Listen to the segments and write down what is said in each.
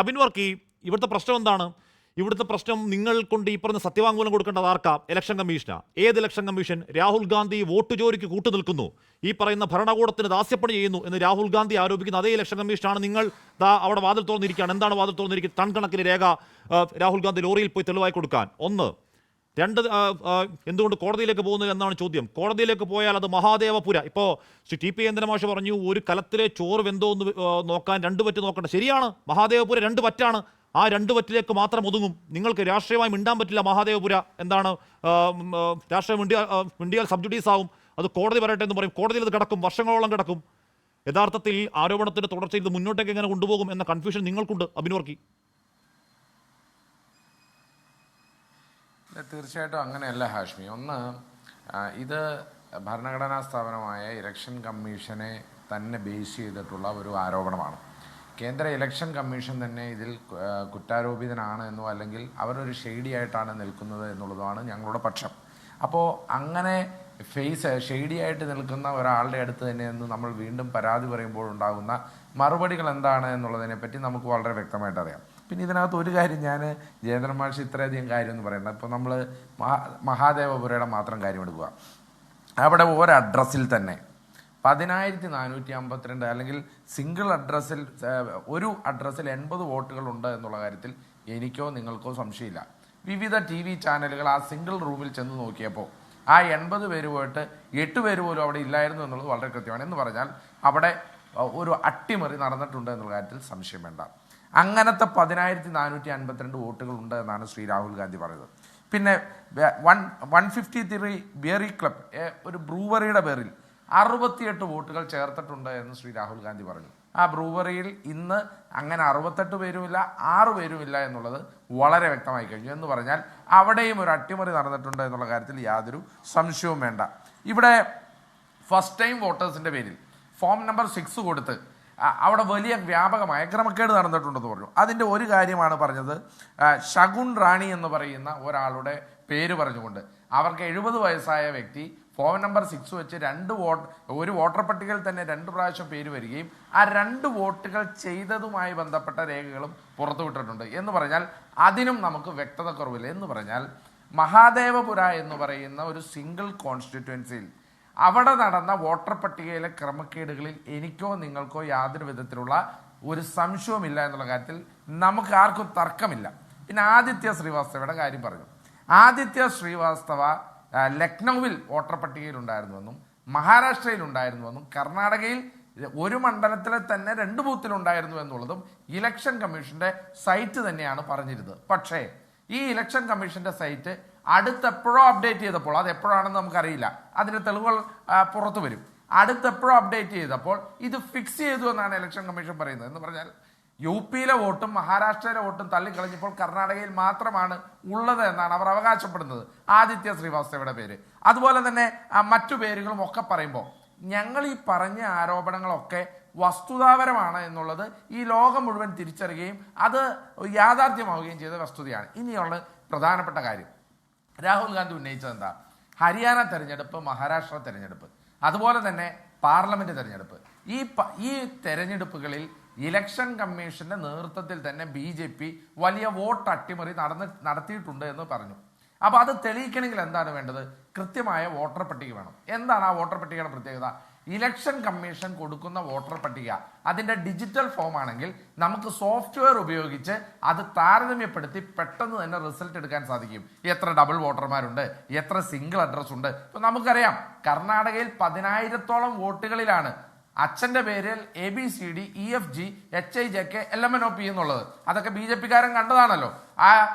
അബിൻ വർക്കി, ഇവിടുത്തെ പ്രശ്നം എന്താണ്? ഇവിടുത്തെ പ്രശ്നം നിങ്ങൾ കൊണ്ട് ഈ പറഞ്ഞ സത്യവാങ്മൂലം കൊടുക്കേണ്ടത് ആർക്കാ? ഇലക്ഷൻ കമ്മീഷനാ. ഏത് election commission? Rahul Gandhi vote ചോരിക്ക് കൂട്ടുനിൽക്കുന്നു, ഈ പറയുന്ന ഭരണകൂടത്തിന് ദാസ്യപ്പണി ചെയ്യുന്നു എന്ന് രാഹുൽ ഗാന്ധി ആരോപിക്കുന്ന അതേ ഇലക്ഷൻ കമ്മീഷനാണ്. നിങ്ങൾ അവിടെ വാതിൽ തുറന്നിരിക്കുകയാണ്. എന്താണ് വാതിൽ തുറന്നിരിക്കുന്നത്? ടൺ കണക്കിന് രേഖ രാഹുൽ ഗാന്ധി ലോറിയിൽ പോയി തെളിവായി കൊടുക്കാൻ. ഒന്ന്. രണ്ട്, എന്തുകൊണ്ട് കോടതിയിലേക്ക് പോകുന്നില്ല എന്നാണ് ചോദ്യം. കോടതിയിലേക്ക് പോയാൽ അത് മഹാദേവപുര. ഇപ്പോൾ ശ്രീ ടി പി ചന്ദ്രമാഷ് പറഞ്ഞു, ഒരു കലത്തിലെ ചോറ് വെന്തോ എന്ന് നോക്കാൻ രണ്ട് വറ്റ് നോക്കണ്ട. ശരിയാണ്, മഹാദേവപുര രണ്ട് വറ്റാണ്. ആ രണ്ട് വറ്റിലേക്ക് മാത്രം ഒതുങ്ങും. നിങ്ങൾക്ക് രാഷ്ട്രീയമായി മിണ്ടാൻ പറ്റില്ല. മഹാദേവപുര എന്താണ്? രാഷ്ട്രീയം മിണ്ടിയാൽ സബ്ജുഡീസ് ആവും. അത് കോടതി പറയട്ടെ എന്ന് പറയും. കോടതിയിൽ ഇത് കിടക്കും, വർഷങ്ങളോളം കിടക്കും. യഥാർത്ഥത്തിൽ ആരോപണത്തിന്റെ തുടർച്ചയിൽ ഇത് മുന്നോട്ടേക്ക് എങ്ങനെ കൊണ്ടുപോകും എന്ന കൺഫ്യൂഷൻ നിങ്ങൾക്കുണ്ട്, അബിൻ വർക്കി. തീർച്ചയായിട്ടും അങ്ങനെയല്ല ഹാഷ്മി. ഒന്ന്, ഇത് ഭരണഘടനാ സ്ഥാപനമായ ഇലക്ഷൻ കമ്മീഷനെ തന്നെ ബേസ് ചെയ്തിട്ടുള്ള ഒരു ആരോപണമാണ്. കേന്ദ്ര ഇലക്ഷൻ കമ്മീഷൻ തന്നെ ഇതിൽ കുറ്റാരോപിതനാണ് എന്നോ അല്ലെങ്കിൽ അവരൊരു ഷെയ്ഡി ആയിട്ടാണ് നിൽക്കുന്നത് എന്നുള്ളതാണ് ഞങ്ങളുടെ പക്ഷം. അപ്പോൾ അങ്ങനെ ഷെയ്ഡി ആയിട്ട് നിൽക്കുന്ന ഒരാളുടെ അടുത്ത് തന്നെ എന്ന് നമ്മൾ വീണ്ടും പരാതി പറയുമ്പോൾ ഉണ്ടാകുന്ന മറുപടികൾ എന്താണ് എന്നുള്ളതിനെ പറ്റി നമുക്ക് വളരെ വ്യക്തമായിട്ട് അറിയാം. പിന്നെ ഇതിനകത്ത് ഒരു കാര്യം ഞാൻ ജയേന്ദ്രൻ മാഷ് ഇത്രയധികം കാര്യം എന്ന് പറയുന്നത്, ഇപ്പോൾ നമ്മൾ മഹാദേവപുരയുടെ മാത്രം കാര്യം എടുക്കുക. അവിടെ ഒരു അഡ്രസ്സിൽ തന്നെ 10,452 അല്ലെങ്കിൽ സിംഗിൾ അഡ്രസ്സിൽ ഒരു അഡ്രസ്സിൽ 80 വോട്ടുകളുണ്ട് എന്നുള്ള കാര്യത്തിൽ എനിക്കോ നിങ്ങൾക്കോ സംശയമില്ല. വിവിധ TV ചാനലുകൾ ആ സിംഗിൾ റൂമിൽ ചെന്ന് നോക്കിയപ്പോൾ ആ 80 പേര് പോയിട്ട് 8 പേര് പോലും അവിടെ ഇല്ലായിരുന്നു എന്നുള്ളത് വളരെ കൃത്യമാണ്. എന്ന് പറഞ്ഞാൽ അവിടെ ഒരു അട്ടിമറി നടന്നിട്ടുണ്ട് എന്നുള്ള കാര്യത്തിൽ സംശയം വേണ്ട. അങ്ങനത്തെ 10,452 വോട്ടുകൾ ഉണ്ട് എന്നാണ് ശ്രീ രാഹുൽ ഗാന്ധി പറയുന്നത്. പിന്നെ 153 ബിയറി ക്ലബ്, ഒരു ബ്രൂവറിയുടെ പേരിൽ 68 വോട്ടുകൾ ചേർത്തിട്ടുണ്ട് എന്ന് ശ്രീ രാഹുൽ ഗാന്ധി പറഞ്ഞു. ആ ബ്രൂവറിയിൽ ഇന്ന് അങ്ങനെ 68 പേരുമില്ല, 6 പേരുമില്ല എന്നുള്ളത് വളരെ വ്യക്തമായി കഴിഞ്ഞു. എന്ന് പറഞ്ഞാൽ അവിടെയും ഒരു അട്ടിമറി നടന്നിട്ടുണ്ട് എന്നുള്ള കാര്യത്തിൽ യാതൊരു സംശയവും വേണ്ട. ഇവിടെ ഫസ്റ്റ് ടൈം വോട്ടേഴ്സിൻ്റെ പേരിൽ ഫോം നമ്പർ 6 കൊടുത്ത് അവിടെ വലിയ വ്യാപകമായ ക്രമക്കേട് നടന്നിട്ടുണ്ടെന്ന് പറഞ്ഞു. അതിൻ്റെ ഒരു കാര്യമാണ് പറഞ്ഞത്, ശകുൻ റാണി എന്ന് പറയുന്ന ഒരാളുടെ പേര് പറഞ്ഞുകൊണ്ട് അവർക്ക് 70 വയസ്സായ വ്യക്തി ഫോം നമ്പർ 6 വെച്ച് ഒരു വോട്ടർ പട്ടികയിൽ തന്നെ 2 പ്രാവശ്യം പേര് വരികയും ആ 2 വോട്ടുകൾ ചെയ്തതുമായി ബന്ധപ്പെട്ട രേഖകളും പുറത്തുവിട്ടിട്ടുണ്ട് എന്ന് പറഞ്ഞാൽ അതിനും നമുക്ക് വ്യക്തത കുറവില്ല. എന്ന് പറഞ്ഞാൽ മഹാദേവപുര എന്ന് പറയുന്ന ഒരു സിംഗിൾ കോൺസ്റ്റിറ്റ്യുവൻസിയിൽ അവിടെ നടന്ന വോട്ടർ പട്ടികയിലെ ക്രമക്കേടുകളിൽ എനിക്കോ നിങ്ങൾക്കോ യാതൊരു വിധത്തിലുള്ള ഒരു സംശയവുമില്ല എന്നുള്ള കാര്യത്തിൽ നമുക്ക് ആർക്കും തർക്കമില്ല. പിന്നെ ആദിത്യ ശ്രീവാസ്തവയുടെ കാര്യം പറഞ്ഞു. ആദിത്യ ശ്രീവാസ്തവ ലക്നൌവിൽ വോട്ടർ പട്ടികയിൽ ഉണ്ടായിരുന്നുവെന്നും മഹാരാഷ്ട്രയിൽ ഉണ്ടായിരുന്നുവെന്നും കർണാടകയിൽ ഒരു മണ്ഡലത്തിലെ തന്നെ 2 ബൂത്തിലുണ്ടായിരുന്നു എന്നുള്ളതും ഇലക്ഷൻ കമ്മീഷന്റെ സൈറ്റ് തന്നെയാണ് പറഞ്ഞിരുന്നത്. പക്ഷേ ഈ ഇലക്ഷൻ കമ്മീഷന്റെ സൈറ്റ് അടുത്തെപ്പോഴോ അപ്ഡേറ്റ് ചെയ്തപ്പോൾ, അത് എപ്പോഴാണെന്ന് നമുക്കറിയില്ല, അതിന്റെ തെളിവുകൾ പുറത്തു വരും. അടുത്തെപ്പോഴോ അപ്ഡേറ്റ് ചെയ്തപ്പോൾ ഇത് ഫിക്സ് ചെയ്തു എന്നാണ് ഇലക്ഷൻ കമ്മീഷൻ പറയുന്നത്. എന്ന് പറഞ്ഞാൽ UP-യിലെ വോട്ടും മഹാരാഷ്ട്രയിലെ വോട്ടും തള്ളിക്കളഞ്ഞപ്പോൾ കർണാടകയിൽ മാത്രമാണ് ഉള്ളത് എന്നാണ് അവർ അവകാശപ്പെടുന്നത്, ആദിത്യ ശ്രീവാസ്തവയുടെ പേര്. അതുപോലെ തന്നെ മറ്റു പേരുകളും ഒക്കെ പറയുമ്പോൾ ഞങ്ങൾ ഈ പറഞ്ഞ ആരോപണങ്ങളൊക്കെ വസ്തുതാപരമാണ് എന്നുള്ളത് ഈ ലോകം മുഴുവൻ തിരിച്ചറിയുകയും അത് യാഥാർത്ഥ്യമാവുകയും ചെയ്ത വസ്തുതയാണ്. ഇനിയുള്ള പ്രധാനപ്പെട്ട കാര്യം രാഹുൽ ഗാന്ധി ഉന്നയിച്ചത് എന്താ? ഹരിയാന തെരഞ്ഞെടുപ്പ്, മഹാരാഷ്ട്ര തെരഞ്ഞെടുപ്പ്, അതുപോലെ തന്നെ പാർലമെന്റ് തെരഞ്ഞെടുപ്പ്, ഈ തെരഞ്ഞെടുപ്പുകളിൽ ഇലക്ഷൻ കമ്മീഷന്റെ നേതൃത്വത്തിൽ തന്നെ BJP വലിയ വോട്ട് അട്ടിമറി നടത്തിയിട്ടുണ്ട് എന്ന് പറഞ്ഞു. അപ്പോൾ അത് തെളിയിക്കണമെങ്കിൽ എന്താണ് വേണ്ടത്? കൃത്യമായ വോട്ടർ പട്ടിക വേണം. എന്താണ് ആ വോട്ടർ പട്ടികയുടെ പ്രത്യേകത? ഇലക്ഷൻ കമ്മീഷൻ കൊടുക്കുന്ന വോട്ടർ പട്ടിക അതിൻ്റെ ഡിജിറ്റൽ ഫോം ആണെങ്കിൽ നമുക്ക് സോഫ്റ്റ്വെയർ ഉപയോഗിച്ച് അത് താരതമ്യപ്പെടുത്തി പെട്ടെന്ന് തന്നെ റിസൾട്ട് എടുക്കാൻ സാധിക്കും. എത്ര ഡബിൾ വോട്ടർമാരുണ്ട്, എത്ര സിംഗിൾ അഡ്രസ് ഉണ്ട്. ഇപ്പം നമുക്കറിയാം കർണാടകയിൽ 10,000-ഓളം വോട്ടുകളിലാണ് അച്ഛൻ്റെ പേരിൽ ABCD EFG HIJK LMNOP എന്നുള്ളത്. അതൊക്കെ BJP-കാരൻ കണ്ടതാണല്ലോ. ആ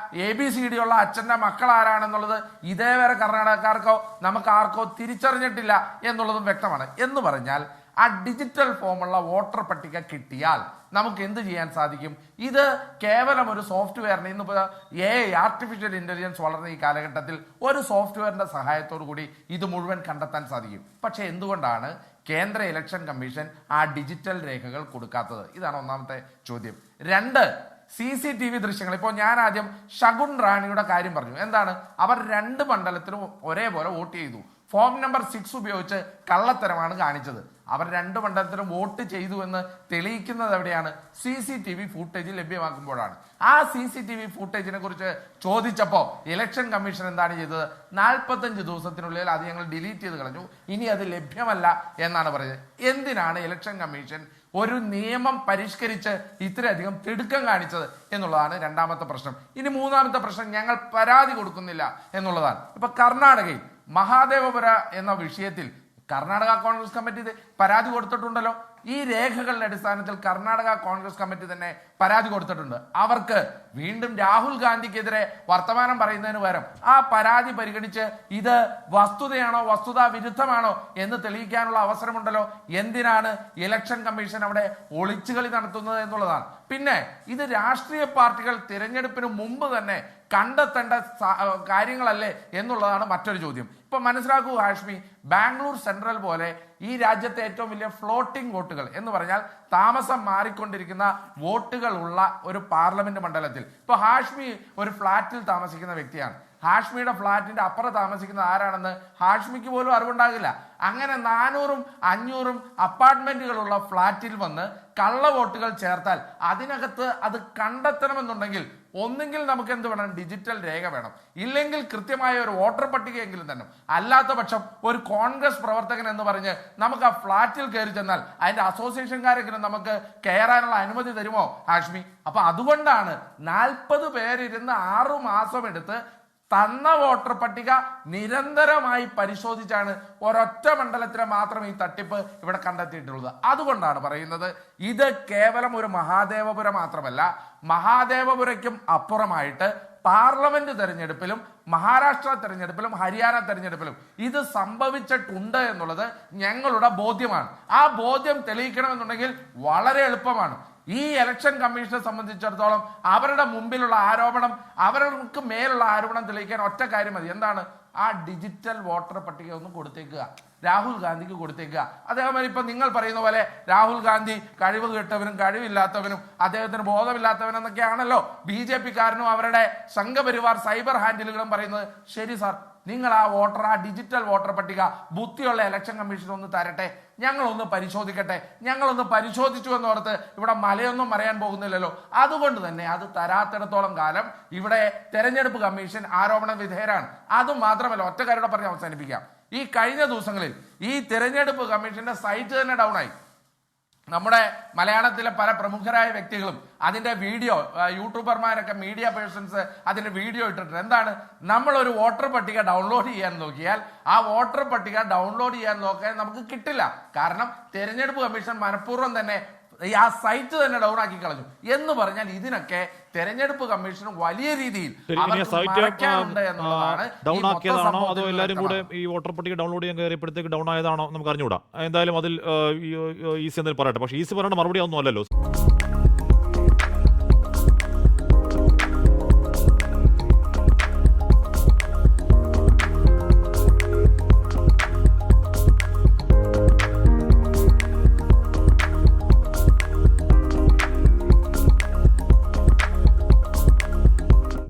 ABCD ഉള്ള അച്ഛൻ്റെ മക്കൾ ആരാണെന്നുള്ളത് ഇതേവരെ കർണാടകക്കാർക്കോ നമുക്ക് ആർക്കോ തിരിച്ചറിഞ്ഞിട്ടില്ല എന്നുള്ളതും വ്യക്തമാണ്. എന്ന് പറഞ്ഞാൽ ആ ഡിജിറ്റൽ ഫോമുള്ള വോട്ടർ പട്ടിക കിട്ടിയാൽ നമുക്ക് എന്ത് ചെയ്യാൻ സാധിക്കും? ഇത് കേവലം ഒരു സോഫ്റ്റ്വെയറിന്, ഇന്നിപ്പോൾ ആർട്ടിഫിഷ്യൽ ഇന്റലിജൻസ് വളർന്ന ഈ കാലഘട്ടത്തിൽ ഒരു സോഫ്റ്റ്വെയറിന്റെ സഹായത്തോടു കൂടി ഇത് മുഴുവൻ കണ്ടെത്താൻ സാധിക്കും. പക്ഷെ എന്തുകൊണ്ടാണ് കേന്ദ്ര ഇലക്ഷൻ കമ്മീഷൻ ആ ഡിജിറ്റൽ രേഖകൾ കൊടുക്കാത്തത്? ഇതാണ് ഒന്നാമത്തെ ചോദ്യം. 2, CCTV ദൃശ്യങ്ങൾ. ഇപ്പോൾ ഞാൻ ആദ്യം ശകുൻ റാണിയുടെ കാര്യം പറഞ്ഞു. എന്താണ്? അവർ 2 മണ്ഡലത്തിലും ഒരേപോലെ വോട്ട് ചെയ്തു. ഫോം നമ്പർ 6 ഉപയോഗിച്ച് കള്ളത്തരമാണ് കാണിച്ചത്. അവർ 2 മണ്ഡലത്തിലും വോട്ട് ചെയ്തു എന്ന് തെളിയിക്കുന്നത് എവിടെയാണ്? CCTV ഫൂട്ടേജ് ലഭ്യമാക്കുമ്പോഴാണ്. ആ CCTV ഫൂട്ടേജിനെ കുറിച്ച് ചോദിച്ചപ്പോൾ ഇലക്ഷൻ കമ്മീഷൻ എന്താണ് ചെയ്തത്? 45 ദിവസത്തിനുള്ളിൽ അത് ഞങ്ങൾ ഡിലീറ്റ് ചെയ്ത് കളഞ്ഞു, ഇനി അത് ലഭ്യമല്ല എന്നാണ് പറയുന്നത്. എന്തിനാണ് ഇലക്ഷൻ കമ്മീഷൻ ഒരു നിയമം പരിഷ്കരിച്ച് ഇത്രയധികം തിടുക്കം കാണിച്ചത് എന്നുള്ളതാണ് രണ്ടാമത്തെ പ്രശ്നം. ഇനി മൂന്നാമത്തെ പ്രശ്നം, ഞങ്ങൾ പരാതി കൊടുക്കുന്നില്ല എന്നുള്ളതാണ്. ഇപ്പൊ കർണാടകയിൽ മഹാദേവപുര എന്ന വിഷയത്തിൽ കർണാടക കോൺഗ്രസ് കമ്മിറ്റി പരാതി കൊടുത്തിട്ടുണ്ടല്ലോ. ഈ രേഖകളുടെ അടിസ്ഥാനത്തിൽ കർണാടക കോൺഗ്രസ് കമ്മിറ്റി തന്നെ പരാതി കൊടുത്തിട്ടുണ്ട്. അവർക്ക് വീണ്ടും രാഹുൽ ഗാന്ധിക്കെതിരെ വർത്തമാനം പറയുന്നതിന് പകരം ആ പരാതി പരിഗണിച്ച് ഇത് വസ്തുതയാണോ വസ്തുതാ വിരുദ്ധമാണോ എന്ന് തെളിയിക്കാനുള്ള അവസരമുണ്ടല്ലോ. എന്തിനാണ് ഇലക്ഷൻ കമ്മീഷൻ അവിടെ ഒളിച്ചുകളി നടത്തുന്നത് എന്നുള്ളതാണ്. പിന്നെ ഇത് രാഷ്ട്രീയ പാർട്ടികൾ തിരഞ്ഞെടുപ്പിന് മുമ്പ് തന്നെ കണ്ടെത്തേണ്ട കാര്യങ്ങളല്ലേ എന്നുള്ളതാണ് മറ്റൊരു ചോദ്യം. ഇപ്പൊ മനസ്സിലാക്കൂ ഹാഷ്മി, ബാംഗ്ലൂർ സെൻട്രൽ പോലെ ഈ രാജ്യത്തെ ഏറ്റവും വലിയ ഫ്ലോട്ടിംഗ് വോട്ടുകൾ എന്ന് പറഞ്ഞാൽ താമസം മാറിക്കൊണ്ടിരിക്കുന്ന വോട്ടുകൾ ഉള്ള ഒരു പാർലമെന്റ് മണ്ഡലത്തിൽ ഇപ്പൊ ഹാഷ്മി ഒരു ഫ്ളാറ്റിൽ താമസിക്കുന്ന വ്യക്തിയാണ്. ഹാഷ്മിയുടെ ഫ്ളാറ്റിന്റെ അപ്പുറം താമസിക്കുന്നത് ആരാണെന്ന് ഹാഷ്മിക്ക് പോലും അറിവുണ്ടാകില്ല. അങ്ങനെ 400ഉം 500ഉം അപ്പാർട്ട്മെന്റുകളുള്ള ഫ്ളാറ്റിൽ വന്ന് കള്ള വോട്ടുകൾ ചേർത്താൽ അതിനകത്ത് അത് കണ്ടെത്തണമെന്നുണ്ടെങ്കിൽ ഒന്നെങ്കിൽ നമുക്ക് എന്ത് വേണം? ഡിജിറ്റൽ രേഖ വേണം, ഇല്ലെങ്കിൽ കൃത്യമായ ഒരു വോട്ടർ പട്ടികയെങ്കിലും തന്നെ. അല്ലാത്ത പക്ഷം ഒരു കോൺഗ്രസ് പ്രവർത്തകൻ എന്ന് പറഞ്ഞ് നമുക്ക് ആ ഫ്ളാറ്റിൽ കയറി ചെന്നാൽ അതിന്റെ അസോസിയേഷൻകാരെങ്കിലും നമുക്ക് കയറാനുള്ള അനുമതി തരുമോ ഹാഷ്മി? അപ്പൊ അതുകൊണ്ടാണ് 40 പേരിരുന്ന് 6 മാസം എടുത്ത് തന്ന വോട്ടർ പട്ടിക നിരന്തരമായി പരിശോധിച്ചാണ് ഒരൊറ്റ മണ്ഡലത്തിലെ മാത്രം ഈ തട്ടിപ്പ് ഇവിടെ കണ്ടെത്തിയിട്ടുള്ളത്. അതുകൊണ്ടാണ് പറയുന്നത് ഇത് കേവലം ഒരു മഹാദേവപുര മാത്രമല്ല, മഹാദേവപുരയ്ക്കും അപ്പുറമായിട്ട് പാർലമെന്റ് തെരഞ്ഞെടുപ്പിലും മഹാരാഷ്ട്ര തെരഞ്ഞെടുപ്പിലും ഹരിയാന തെരഞ്ഞെടുപ്പിലും ഇത് സംഭവിച്ചിട്ടുണ്ട് എന്നുള്ളത് ഞങ്ങളുടെ ബോധ്യമാണ്. ആ ബോധ്യം തെളിയിക്കണമെന്നുണ്ടെങ്കിൽ വളരെ എളുപ്പമാണ്. ഈ ഇലക്ഷൻ കമ്മീഷനെ സംബന്ധിച്ചിടത്തോളം അവരുടെ മുമ്പിലുള്ള ആരോപണം, അവർക്ക് മേലുള്ള ആരോപണം തെളിയിക്കാൻ ഒറ്റ കാര്യം മതി. എന്താണ്? ആ ഡിജിറ്റൽ വോട്ടർ പട്ടിക ഒന്ന് കൊടുത്തേക്കുക, രാഹുൽ ഗാന്ധിക്ക് കൊടുത്തേക്കുക. അതേമാതിരി ഇപ്പൊ നിങ്ങൾ പറയുന്ന പോലെ രാഹുൽ ഗാന്ധി കഴിവ് കെട്ടവനും കഴിവില്ലാത്തവനും അദ്ദേഹത്തിന് ബോധമില്ലാത്തവനും എന്നൊക്കെയാണല്ലോ BJP-കാരനും അവരുടെ സംഘപരിവാർ സൈബർ ഹാൻഡിലുകളും പറയുന്നത്. ശരി സാർ, നിങ്ങൾ ആ ഡിജിറ്റൽ വോട്ടർ പട്ടിക ബുദ്ധിയുള്ള ഇലക്ഷൻ കമ്മീഷൻ ഒന്ന് തരട്ടെ, ഞങ്ങളൊന്ന് പരിശോധിക്കട്ടെ. ഞങ്ങളൊന്ന് പരിശോധിച്ചു എന്നോർത്ത് ഇവിടെ മലയൊന്നും പറയാൻ പോകുന്നില്ലല്ലോ. അതുകൊണ്ട് തന്നെ അത് തരാത്തിടത്തോളം കാലം ഇവിടെ തെരഞ്ഞെടുപ്പ് കമ്മീഷൻ ആരോപണ വിധേയരാണ്. അതും മാത്രമല്ല, ഒറ്റ കാര്യം പറഞ്ഞ് അവസാനിപ്പിക്കാം. ഈ കഴിഞ്ഞ ദിവസങ്ങളിൽ ഈ തെരഞ്ഞെടുപ്പ് കമ്മീഷന്റെ സൈറ്റ് തന്നെ ഡൗൺ ആയി. നമ്മുടെ മലയാളത്തിലെ പല പ്രമുഖരായ വ്യക്തികളും അതിന്റെ വീഡിയോ, യൂട്യൂബർമാരൊക്കെ, മീഡിയ പേഴ്സൺസ് അതിന്റെ വീഡിയോ ഇട്ടിട്ടുണ്ട്. എന്താണ്? നമ്മളൊരു വോട്ടർ പട്ടിക ഡൗൺലോഡ് ചെയ്യാൻ നോക്കിയാൽ ആ വോട്ടർ പട്ടിക ഡൗൺലോഡ് ചെയ്യാൻ നോക്കാൻ നമുക്ക് കിട്ടില്ല. കാരണം തെരഞ്ഞെടുപ്പ് കമ്മീഷൻ മനഃപൂർവ്വം തന്നെ ആ സൈറ്റ് തന്നെ ഡൗൺ ആക്കി കളഞ്ഞു എന്ന് പറഞ്ഞാൽ ഇതിനൊക്കെ തെരഞ്ഞെടുപ്പ് കമ്മീഷൻ വലിയ രീതിയിൽ ഡൗൺ ആക്കിയതാണോ അതോ എല്ലാവരും കൂടെ ഈ വോട്ടർ പട്ടിക ഡൗൺലോഡ് ചെയ്യാൻ കയറിയപ്പോഴത്തേക്ക് ഡൗൺ ആയതാണോ നമുക്ക് അറിഞ്ഞുകൂടാ. എന്തായാലും അതിൽ ഈസി എന്തെങ്കിലും പറയട്ടെ. പക്ഷേ ഈസി പറയേണ്ട മറുപടി ഒന്നും അല്ലല്ലോ.